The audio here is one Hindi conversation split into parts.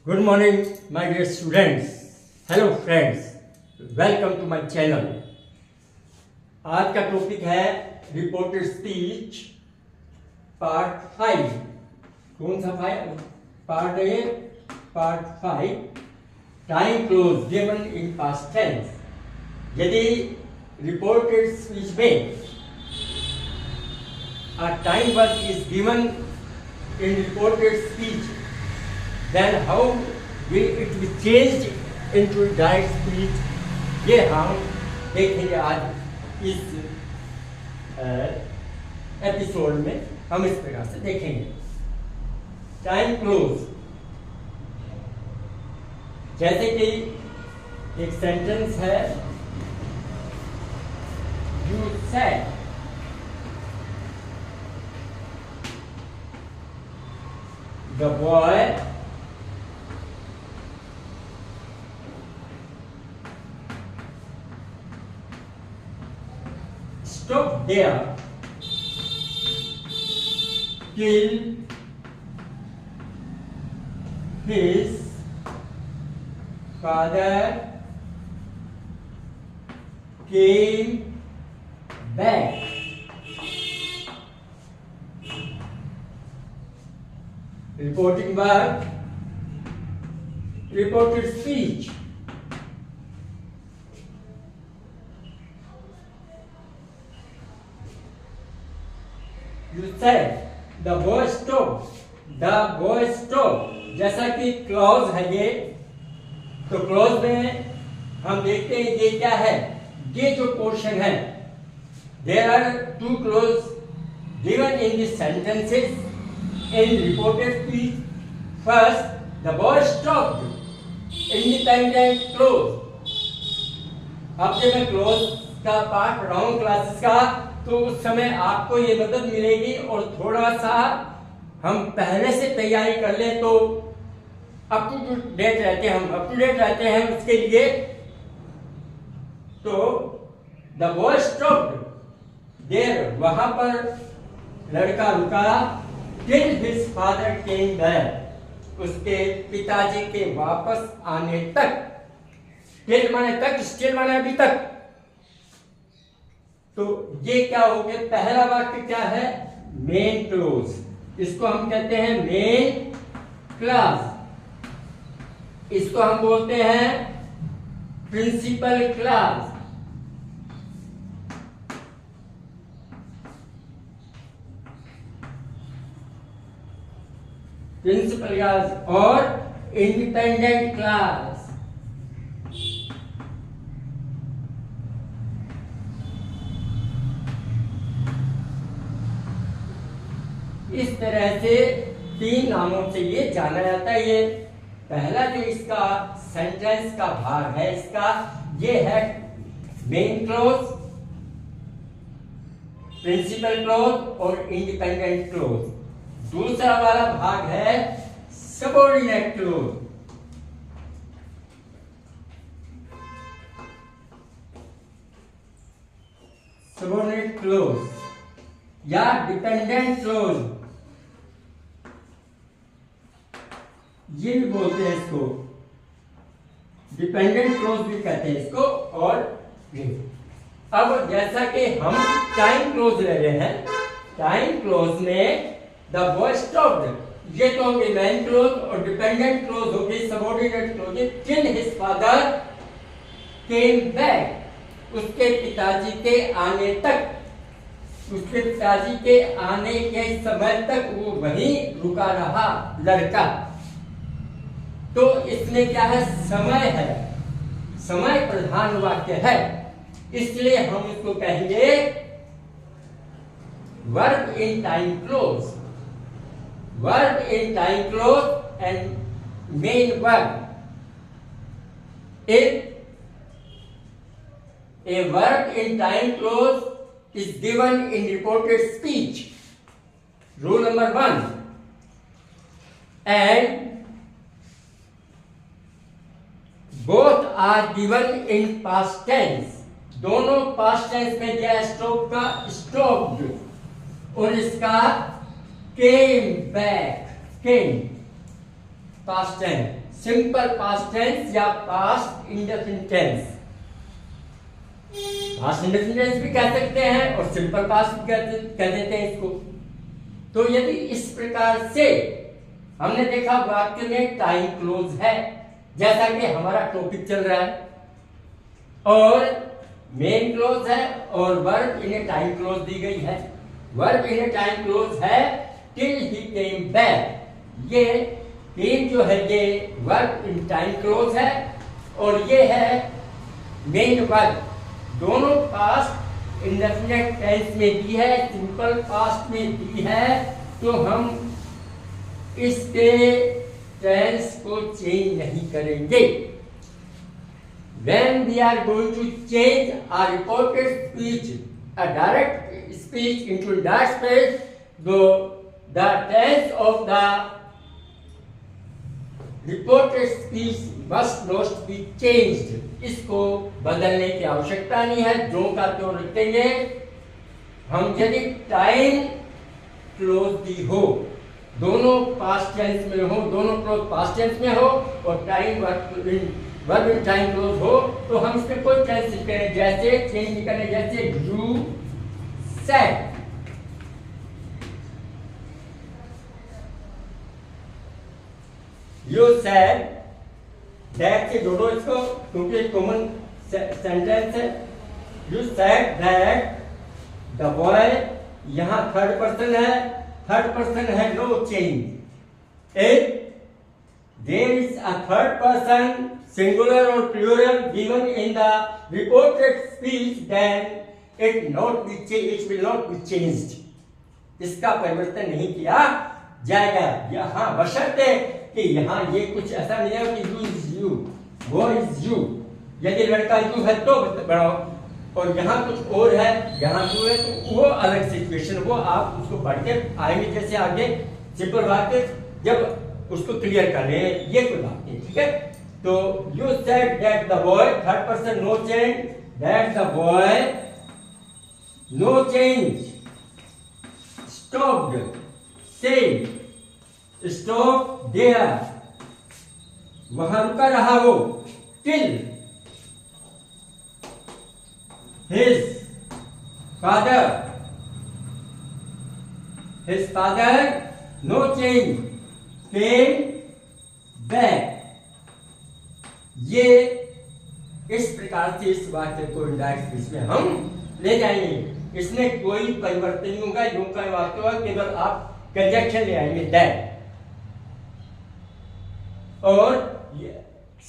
Good morning, my dear students. Hello friends. Welcome to my channel. आज का टॉपिक है रिपोर्टेड स्पीच पार्ट 5। कौन सा पार्ट है? Part 5। Time clause given in past tense. यदि रिपोर्टेड स्पीच में a time work is given in reported speech, then how will it be changed into direct speech? ये हम देखेंगे आज इस एपिसोड में। हम इस प्रकार से देखेंगे। टाइम क्लोज, जैसे कि एक सेंटेंस है, you said the boy stopped there till his father came back. Reporting verb, reported speech. You said the boy stopped. The boy stopped. जैसा कि क्लॉज है ये, तो क्लॉज में हम देखते हैं ये क्या है। ये जो पोर्शन है, there are two clauses given in the sentences. In reported speech, first the boy stopped. Independent clause. अब जब मैं क्लोज का पार्ट पढ़ाऊं क्लासेस का, तो उस समय आपको ये मदद मिलेगी। और थोड़ा सा हम पहले से तैयारी कर लें तो अप टू डेट रहते हैं, हम अप टू डेट रहते हैं उसके लिए। तो द बॉय स्टॉप्ड देयर, वहां पर लड़का रुका। Till his father came back, उसके पिताजी के वापस आने तक। Till माने तक, still माने अभी तक। तो ये क्या हो गया? पहला वाक्य क्या है? Main close. इसको हम कहते हैं मेन क्लॉज। इसको हम बोलते हैं प्रिंसिपल क्लॉज। प्रिंसिपल क्लास और इंडिपेंडेंट क्लास। इस तरह से तीन नामों से ये जाना जाता है। ये पहला जो इसका सेंटेंस का भाग है, इसका ये है मेन क्लोज, प्रिंसिपल क्लोज और इंडिपेंडेंट क्लोज। दूसरा वाला भाग है सबऑर्डिनेट क्लोज। सबऑर्डिनेट क्लोज या डिपेंडेंट क्लोज, ये भी बोलते हैं इसको। डिपेंडेंट क्लोज भी कहते हैं इसको। और अब जैसा कि हम टाइम क्लोज ले रहे हैं, टाइम क्लोज में द बॉय स्टॉप्ड, ये तो होगी मेन क्लोज, और डिपेंडेंट क्लोज होगी subordinate close. Till his father came back, उसके पिताजी के आने तक, उसके पिताजी के आने के समय तक वो वहीं रुका रहा लड़का। तो इसमें क्या है? समय है, समय प्रधान वाक्य है, इसलिए हम इसको कहेंगे verb in time close. Verb in time clause and main verb. If a verb in time clause is given in reported speech, rule number 1, and both are given in past tense, दोनों past tense में दिया स्टॉप का stopped, और इसका came back, came past tense, simple past tense या past indefinite tense. Past indefinite tense भी कह सकते हैं और सिंपल पास्ट भी कह देते हैं इसको। तो यदि इस प्रकार से हमने देखा वाक्य में टाइम क्लोज है, जैसा कि हमारा टॉपिक चल रहा है, और मेन क्लोज है और verb in A time close the गई है। Verb in A time close है टिल ही केम बैक। ये टीम जो है ये वर्ब इन टाइम क्लोज है और ये है मेन वर्ब। दोनों पास्ट इंडेफिनिट टेंस में दी है, सिंपल पास्ट में दी है, तो हम इसके टेंस को चेंज नहीं करेंगे। When we are going to change a reported speech, a direct speech into that speech, the tense of the reported speech must not be changed. इसको बदलने की आवश्यकता नहीं है, जो का त्यों रखेंगे। हम यदि टाइम क्लोज दी हो, दोनों पास्ट टेंस में हो, दोनों क्लोज पास्ट टेंस में हो और time verb in time close हो, तो हम इसमें कोई टेंस करें, जैसे चेंज नहीं करें, जैसे you said. You said that से जोड़ो इसको, क्योंकि कॉमन सेंटेंस है। You said that the boy, यहां थर्ड पर्सन है, थर्ड पर्सन है no change. If there is a third person singular or plural given in the reported speech, then it will not be changed. इसका परिवर्तन नहीं किया जाएगा। यहाँ बशर्ते कि यहाँ ये कुछ ऐसा नहीं है कि you is you, वो is you। यदि लड़का you है तो बढ़ाओ, और यहाँ कुछ और है, यहाँ you है, तो वो अलग सिचुएशन, वो आप उसको पढ़ के आएंगे जैसे आगे। सिंपल बात है, जब उसको क्लियर कर रहे हैं, ये कोई बात नहीं, ठीक है। तो you said that the boy, third person no change, that the boy no change stopped saying, stop there, वहां रुका रहा वो, till his father no change came back। ये इस प्रकार से इस वाक्य को इंडायरेक्ट स्पीच में हम ले जाएंगे। इसमें कोई परिवर्तन नहीं होगा, यूं का वाक्य होगा, केवल आप कंजक्शन ले आएंगे दैट, और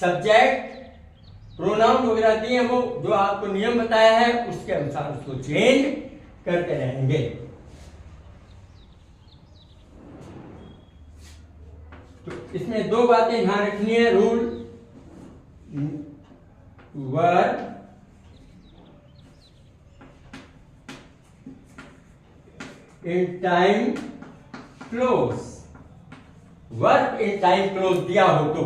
सब्जेक्ट प्रोनाउन वगैरह दिए हैं, वो जो आपको नियम बताया है उसके अनुसार उसको चेंज करते रहेंगे। तो इसमें दो बातें ध्यान रखनी है। Rule, verb in time close, verb in time close दिया हो तो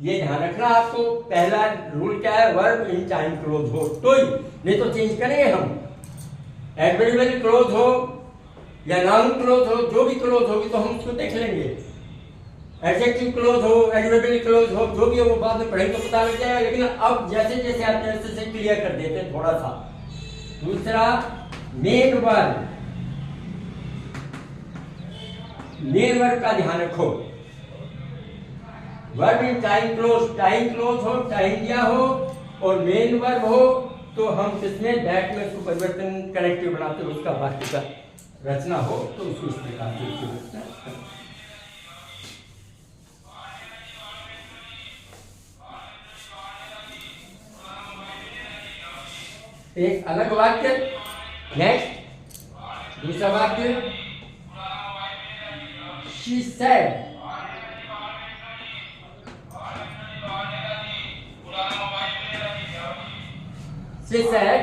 ये ध्यान रखना आपको। पहला रूल क्या है, वर्ब इन टाइम क्लोज हो तो ही, नहीं तो चेंज करेंगे हम। एडवर्बियल क्लोज हो या नाउन क्लोज हो, जो भी क्लोज होगी तो हम उसको देख लेंगे। एडजेक्टिव क्लोज हो, एडवर्बियल क्लोज हो, जो भी हो वो बाद में पढ़ेंगे तो पता लग जाएगा, लेकिन अब जैसे जैसे आते हैं वैसे क्लियर कर देते हैं थोड़ा सा। दूसरा, मेन वर्ब, मेन वर्ब का ध्यान रखो। वर्ब इन टाइम क्लोज हो, टाइम दिया हो और मेन वर्ब हो, तो हम किसमें दैट में उसको परिवर्तन कनेक्टिव बनाते हो, उसका वाक्य का रचना हो तो उसको इस प्रकार से। एक अलग वाक्य, नेक्स्ट दूसरा वाक्य, she said, she said,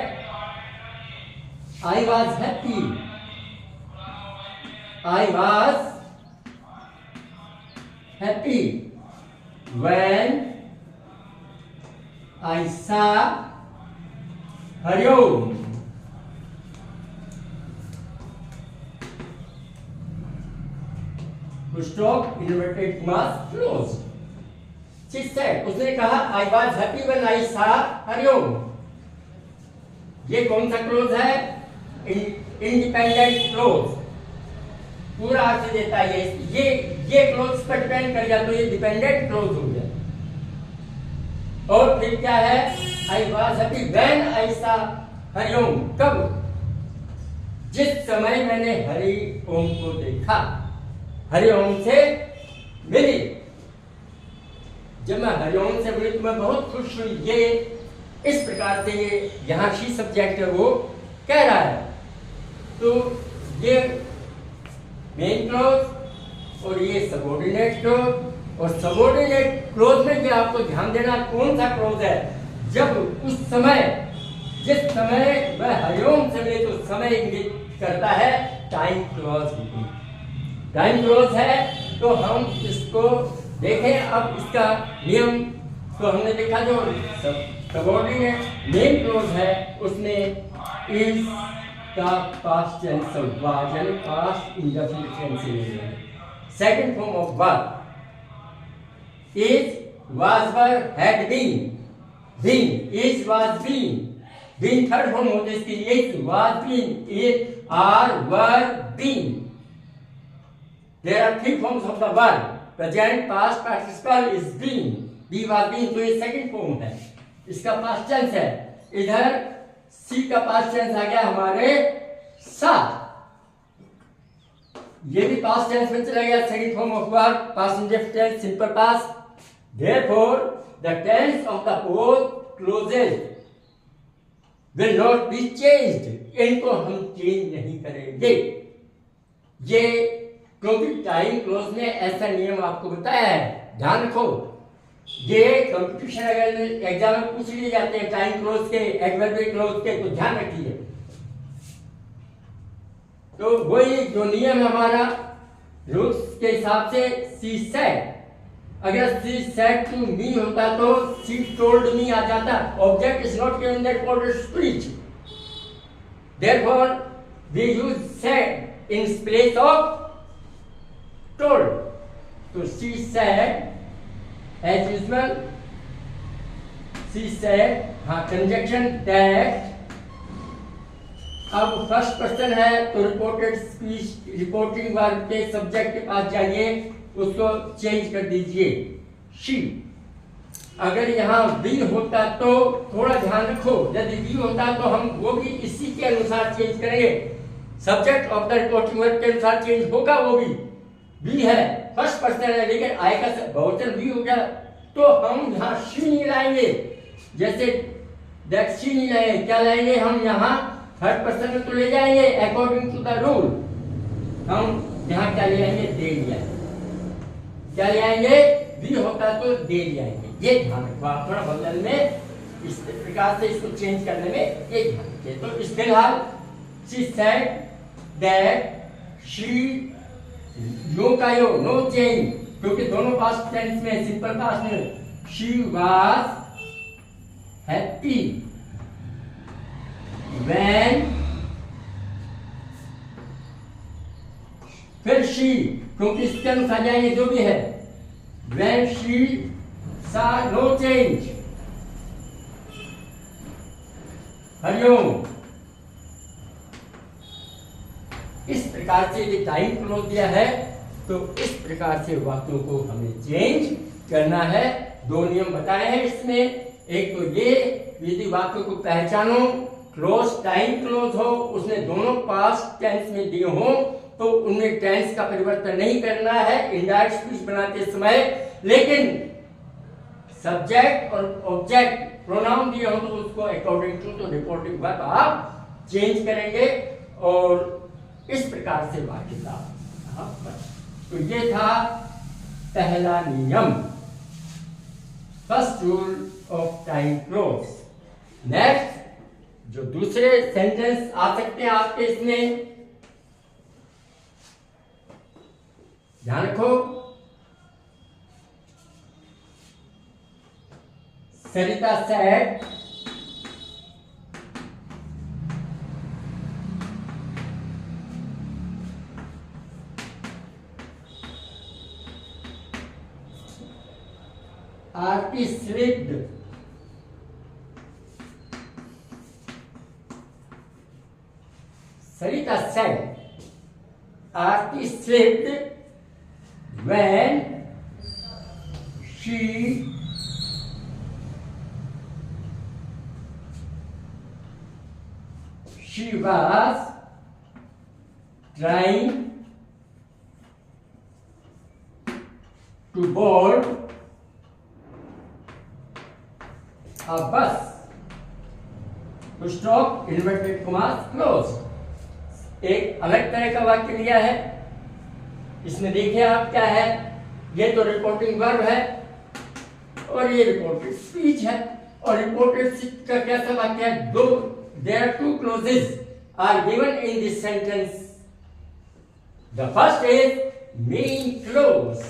I was happy, I was happy when I saw Hariom. To stop inverted commas closed. she said, उसने कहा I was happy when I saw Hariom. ये कौन सा क्लोज है? इंडिपेंडेंट क्लोज, पूरा अर्थ देता है। ये क्लोज पर डिपेंड कर गया तो ये डिपेंडेंट क्लोज हो गया। और फिर क्या है? I was happy when I saw Hariom, कब? जिस समय मैंने हरि ओम को देखा, हरि ओम से मिली। जब मैं हरि ओम से मिली तो मैं बहुत खुश हुई। ये इस प्रकार से ये यहाँ शी सब्जेक्ट है वो कह रहा है। तो ये मेन क्लोज और ये सबऑर्डिनेट क्लोज। और सबऑर्डिनेट क्लोज में भी आपको ध्यान देना कौन सा क्लोज है? जब उस समय, जिस समय वह हरिओम से मिले तो समय इंगित करता है टाइम क्लोज। टाइम क्लोज है तो हम इसको देखें। अब इसका नियम तो हमने देखा, जो सबऑर्डिनेट मेन क्लोज है उसमें इज का पास्ट टेंस ऑफ वाज यानी पास्ट इंडेफिनिट टेंस है। Second form of verb is, was were, had been, been, is, was, been. Been third form होते इसके लिए, was, been, is, are, were, been. There are three forms of the verb, present, past participle, is, been, be, was, been. तो ये सेकंड फॉर्म है, इसका पास्ट टेंस है। इधर सी का पास्ट टेंस आ गया हमारे साथ, ये भी पास्ट टेंस में चला गया। Second form of verb, past indefinite tense, simple past. Therefore the tense of the both clauses will not be changed, इनको हम चेंज नहीं करेंगे। ये क्योंकि टाइम क्लोज में ऐसा नियम आपको बताया है, ध्यान रखो। ये कंपटीशन अगर एग्जाम में पूछ लिए जाते हैं टाइम क्लोज के, एडवर्बियल क्लोज के, तो ध्यान रखिए। तो वही जो नियम हमारा रूल्स के हिसाब से, सी सेड, अगर सी सेड टू मी होता तो सी टोल्ड मी आ जाता। Object is not given that for speech, therefore we use said in place of told. तो see said as usual, see said, हाँ कंजंक्शन दैट। अब फर्स्ट पर्सन है तो रिपोर्टेड स्पीच, रिपोर्टिंग वर्ब के सब्जेक्ट के पास जाइए, उसको चेंज कर दीजिए शी। अगर यहाँ बी होता तो थोड़ा ध्यान रखो, यदि बी होता तो हम वो भी इसी के अनुसार चेंज करेंगे। Subject of the reporting verb के अनुसार चेंज होगा, वो भी बी है, फर्स्ट पर्सन है, लेकिन आएगा बहुवचन बी हो गया तो हम यहाँ शी नहीं लाएंगे। जैसे दैट शी नहीं लाएंगे, क्या लाएंगे हम यहाँ? थर्ड पर्सन में तो ले जाएंगे अकॉर्डिंग टू द रूल। हम यहाँ क्या ले आएंगे? दे ले आएंगे। क्या ले आएंगे? बी होता तो दे ले आएंगे। ये ध्यान रखो आप, थोड़ा बदल में इस प्रकार से इसको चेंज करने में ये ध्यान रखिए। तो इस फिलहाल शी सेड दैट शी, यो का यो, नो चेंज, क्योंकि दोनों पास्ट टेंस में, सिंपल पास्ट में, शी वाज हैप्पी when, फिर शी, क्योंकि इसके अनुसार जाएंगे जो भी है, when she saw no change, Hariom. इस प्रकार से ये टाइम क्लोज दिया है, तो इस प्रकार से वाक्यों को हमें चेंज करना है। दो नियम बताए हैं इसमें, एक तो ये यदि वाक्यों को पहचानो, क्लोज टाइम क्लोज हो, उसने दोनों पास्ट टेंस में दिए हो तो उनमें टेंस का परिवर्तन नहीं करना है इनडायरेक्ट स्पीच बनाते समय, लेकिन सब्जेक्ट और ऑब्जेक्ट प्रोनाउन दिए हो तो उसको अकॉर्डिंग टू तो रिपोर्टिंग वर्ब आप चेंज करेंगे और इस प्रकार से वाक्य का। तो ये था पहला नियम, first rule of time close. Next जो दूसरे सेंटेंस आ सकते हैं आपके इसमें, ध्यान रखो। सरिता said Aarti slipped. Sarita said, Aarti slipped when she was trying to board a bus. To stop, inverted commas, closed. एक अलग तरह का वाक्य लिया है। इसमें देखिए आप क्या है, ये तो रिपोर्टिंग वर्ब है और ये रिपोर्टेड स्पीच है। और रिपोर्टेड स्पीच का कैसा वाक्य है? दो there are two clauses are given in this sentence. The first is main clause,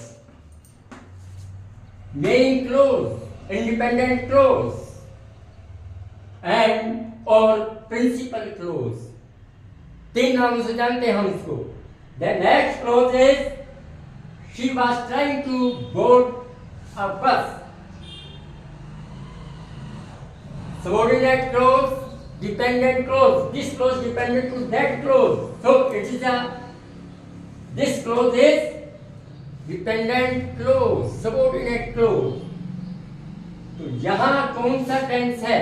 independent clause, and or principal clause. तीन नामों से जानते हैं हम इसको। The next clause is she was trying to board a bus. Subordinate clause, dependent clause. This clause dependent to that clause. So this clause is dependent clause, subordinate clause. तो यहां कौन सा टेंस है?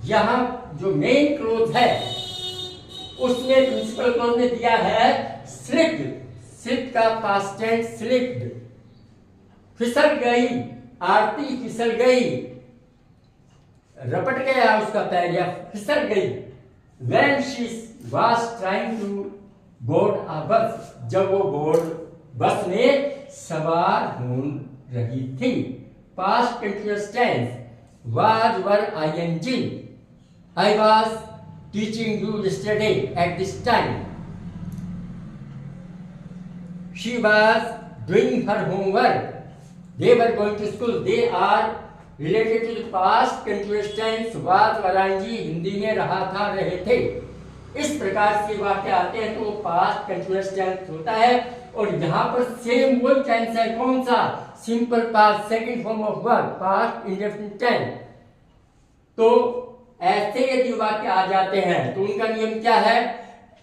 यहां जो मेन क्लोज है उसमें प्रिंसिपल क्लोज ने दिया है स्लिप्ड। स्लिप का पास्ट टेंस स्लिप्ड। फिसल गई, आरती फिसल गई, रपट गया उसका पैर या फिसल गई। When she was trying to board a bus, जब वो बस में सवार हो रही थी। Past continuous tense was were ing. I was teaching you yesterday at this time. She was doing her homework. They were going to school. They are related to the past continuous tense was वरांजी Hindi में रहा था रहे थे। इस प्रकार से वाक्य आते हैं तो वो पास्ट कंटिन्यूअस टेंस होता है। और यहाँ पर सेम वो टेंस है, कौन सा? Simple past, second form of verb, past indefinite tense. तो ऐसे यदि वाक्य आ जाते हैं तो उनका नियम क्या है?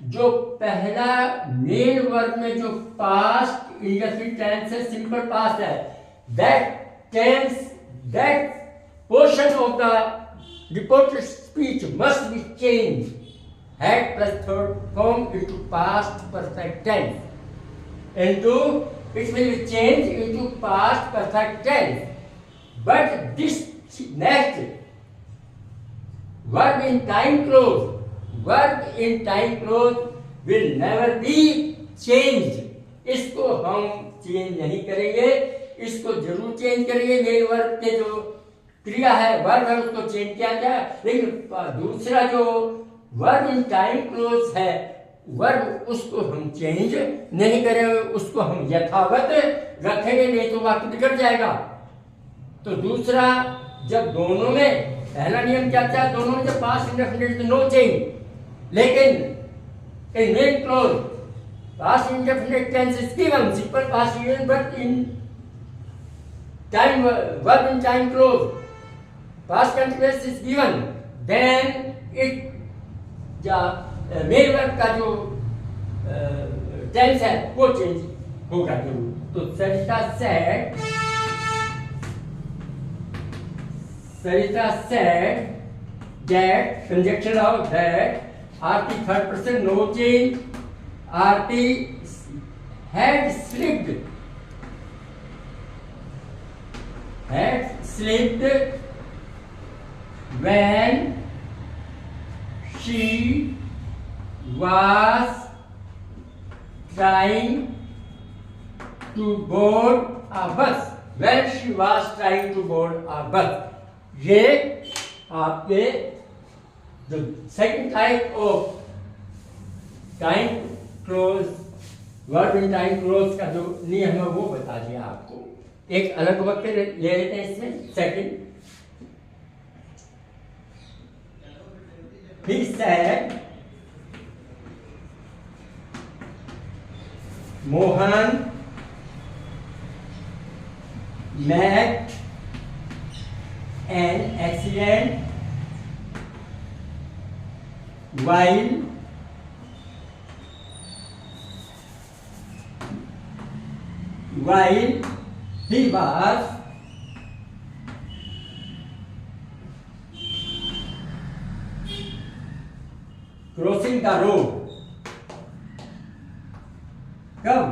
जो पहला मेन वर्ब में जो पास्ट इंडेफिनिट टेंस है, सिंपल पास्ट है, that tense, that portion of the reported speech must be changed, had plus third form into past perfect tense. It will be changed into past perfect tense. But this next verb in time clause will never be changed. इसको हम चेंज नहीं करेंगे, इसको जरूर चेंज करेंगे। मेन वर्ब के जो क्रिया है, वर्ब है, उसको चेंज किया जाए। लेकिन दूसरा जो वर्ब इन टाइम क्लोज है, वर्ब उसको हम चेंज नहीं करेंगे, उसको हम यथावत रखेंगे, नहीं तो वाक्य बिगड़ जाएगा। तो दूसरा, जब दोनों में, पहला नियम क्या था? दोनों में जब पास्ट इंडेफिनिट नो चेंज, लेकिन in main clause past indefinite tense is given, simple past given, but in time verb in time clause past continuous is given, then it main verb का जो टेंस है वो चेंज होगा जरूर। तो सरिता said that conjecture of that Aarti third person no change. Aarti had slipped when she was trying to board a bus. When she was trying to board a bus. ये आपके the second type of time close, verb in time close का जो नियम है वो बता दिया आपको। एक अलग वाक्य ले लेते हैं इसमें। Second, he said Mohan met an accident while he was crossing the road. कब?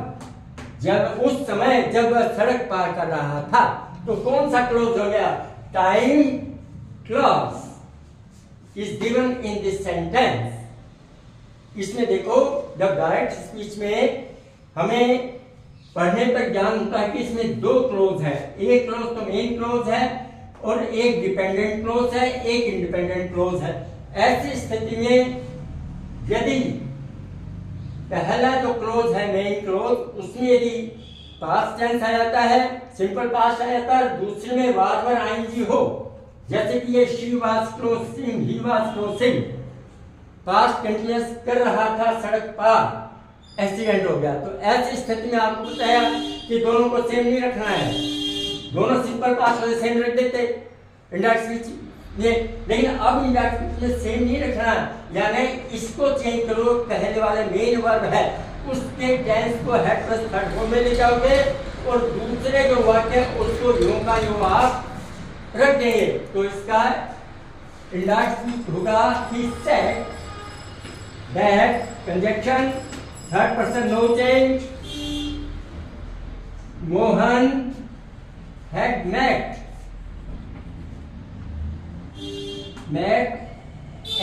जब उस समय जब वह सड़क पार कर रहा था, तो कौन सा क्लोज हो गया? Time clause is given in this sentence. इसमें देखो, जब डायरेक्ट स्पीच में हमें पढ़ने पर ज्ञान होता है कि इसमें दो क्लोज है. एक क्लोज तो मेन क्लोज है और एक डिपेंडेंट क्लोज है, एक इंडिपेंडेंट क्लोज है. ऐसी स्थिति में यदि पहला जो क्लोज है मेन क्लोज, उसमें यदि पास्ट टेंस आ जाता है, सिंपल पास्ट आ जाता है, दूसरे में वाज वर आईएनजी हो, जैसे कि ये she was crossing, he was crossing, past continuous कर रहा था, सड़क पार, एक्सीडेंट हो गया. तो ऐसी स्थिति में आपको बताया कि दोनों को सेम नहीं रखना है. दोनों सिंपल पास्ट वाले सेम रख देते इंडायरेक्ट स्पीच में, लेकिन अब इंडायरेक्ट स्पीच में सेम नहीं रखना. यानी इसको चेंज करो, पहले वाले मेन वर्ब है उसके टेंस को हेड प्लस थर्ड फॉर्म में ले जाओगे और दूसरे जो वाक्य है उसको यूं का यूं आप रख देंगे. तो इसका इंडायरेक्ट स्पीच होगा he said that, conjunction third person no change, Mohan had met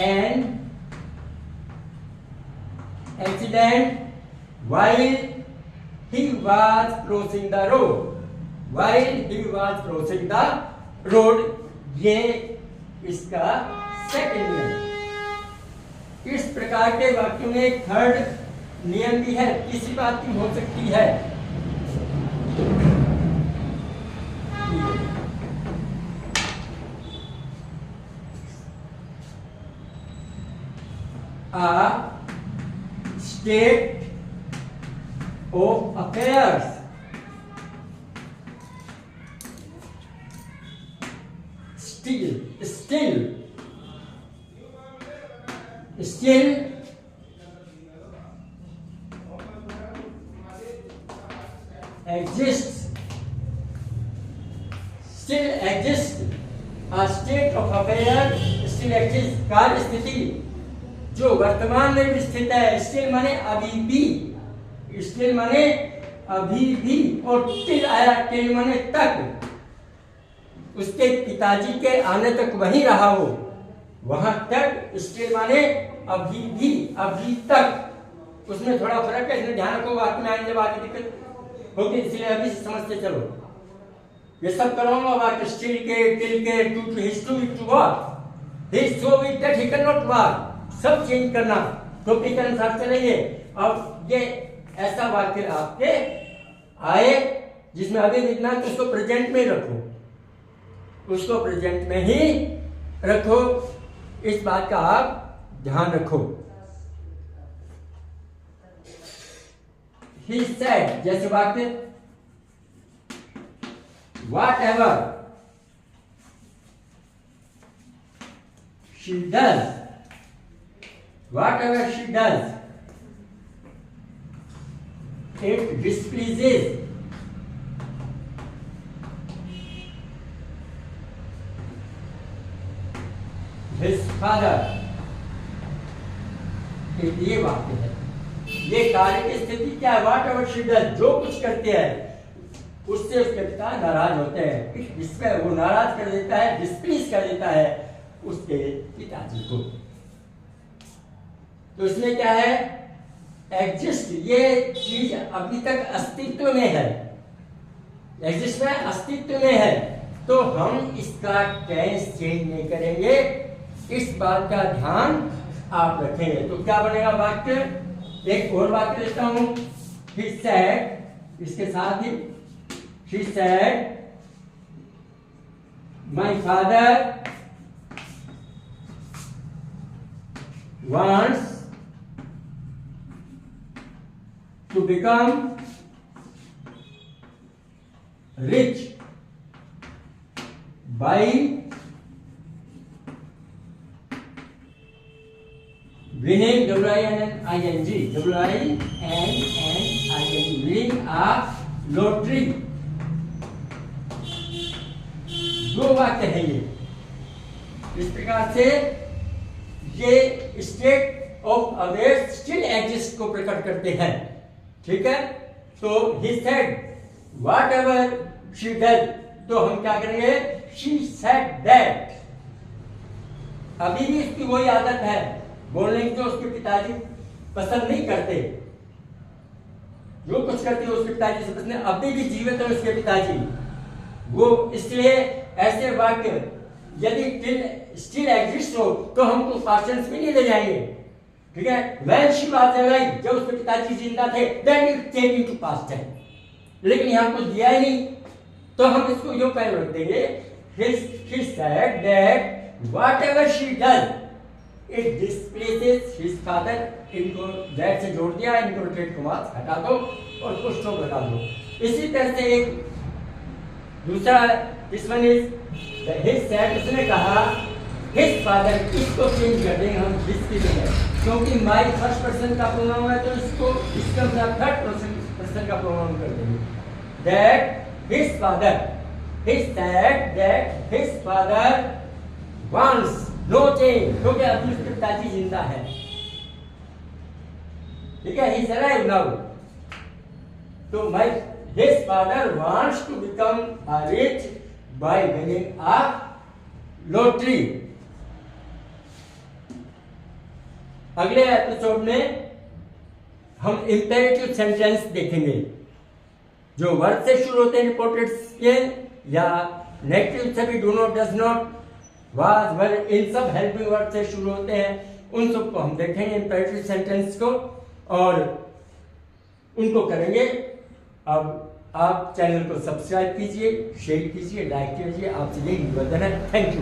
an accident while he was crossing the road. ये इसका सेकंड नियम. इस प्रकार के वाक्यों में एक थर्ड नियम भी है. किसी बात की हो सकती है. A state of affairs. Still exists. A state of affairs still exists. कार्य स्थिति जो वर्तमान में भी स्थित है. स्टिल माने अभी भी, स्टिल माने अभी भी, और टिल आया, टिल माने तक, उसके पिताजी के आने तक वहीं रहा हो, वहां तक. स्टिल माने अभी भी, अभी तक. उसमें थोड़ा फर्क है, इसमें ध्यान रखो. वाक्य में आने जब आगे दिक्कत होगी, इसलिए अभी समझते चलो. ये सब करूंगा वाक्य स्टिल के, टिल के, to his, to it, to walk, his, so it that he can not walk, सब चेंज करना. टॉपिक के अनुसार चलेंगे. अब ये ऐसा वाक्य आपके आए जिसमें अभी लिखना, तो उसको प्रेजेंट में रखो, उसको प्रेजेंट में ही रखो. इस बात का आप ध्यान रखो. He said, जैसे वाक्य whatever she does, whatever she does, it displeases his father. ये वाक्य है. ये कार्य की स्थिति क्या है? व्हाट एवर शी डज, जो कुछ करते हैं उससे उसके पिता नाराज होते हैं. इसमें वो नाराज कर देता है, डिस्प्लीज कर देता है उसके पिताजी को. तो इसमें क्या है? एग्जिस्ट, ये चीज अभी तक अस्तित्व में है. एग्जिस्ट में अस्तित्व में है, तो हम इसका टेंस चेंज नहीं करेंगे. इस बात का ध्यान आप रखेंगे. तो क्या बनेगा वाक्य? एक और वाक्य लेता हूं. He said, इसके साथ ही she said, my father wants to become rich by winning, W-I-N-N-I-N-G, W-I-N-N-I-N-G, winning a lottery। दो वाक्य है ये। इस प्रकार से ये स्टेट ऑफ अवेयर्स स्टिल एग्जिस्ट को प्रकट करते हैं, ठीक है। तो he said what ever she does, तो हम क्या करेंगे, शी सेड दैट। अभी भी इसकी वही आदत है बोलने की, जो उसके पिताजी पसंद नहीं करते, जो कुछ करती है उसके पिताजी से पसंद, अभी भी जीवित है उसके पिताजी, वो इसलिए ऐसे वाक्य यदि स्टिल एग्जिस्ट हो तो हमको पास्ट टेंस में नहीं ले जाएंगे, ठीक है। व्हेन शी वाज अलाइव, जब उसके पिताजी जिंदा थे, then it change into past tense, लेकिन यहां कुछ दिया ही नहीं, तो हम इसको यूं पहले रख देंगे, he said that whatever she does it displeases his father। इनको दैट से जोड़ दिया, इनको ट्रेड को मार्क्स हटा दो और कुछ तो लगा दो। इसी तरह से एक दूसरा this one is his said, उसने कहा हिज फादर, इसको चेंज कर देंगे हम जिसकी जगह, क्योंकि माय फर्स्ट पर्सन का प्रोनाउन है तो इसको इसका मतलब थर्ड पर्सन का प्रोनाउन कर देंगे। That his father, he said that his father wants no change, क्योंकि अभी उसके पिताजी जिंदा है, ठीक है, he is alive now। तो his father wants to become a rich by winning a lottery। अगले एपिसोड में हम इंपेरेटिव सेंटेंस देखेंगे, जो वर्ड से शुरू होते हैं रिपोर्टेड के, या नेगेटिव से भी do not, does not, was, were, इन सब हेल्पिंग वर्ड से शुरू होते हैं, उन सबको हम देखेंगे इंपेरेटिव सेंटेंस को और उनको करेंगे। अब आप चैनल को सब्सक्राइब कीजिए, शेयर कीजिए, लाइक कीजिए, आपसे यही निवेदन है। Thank you.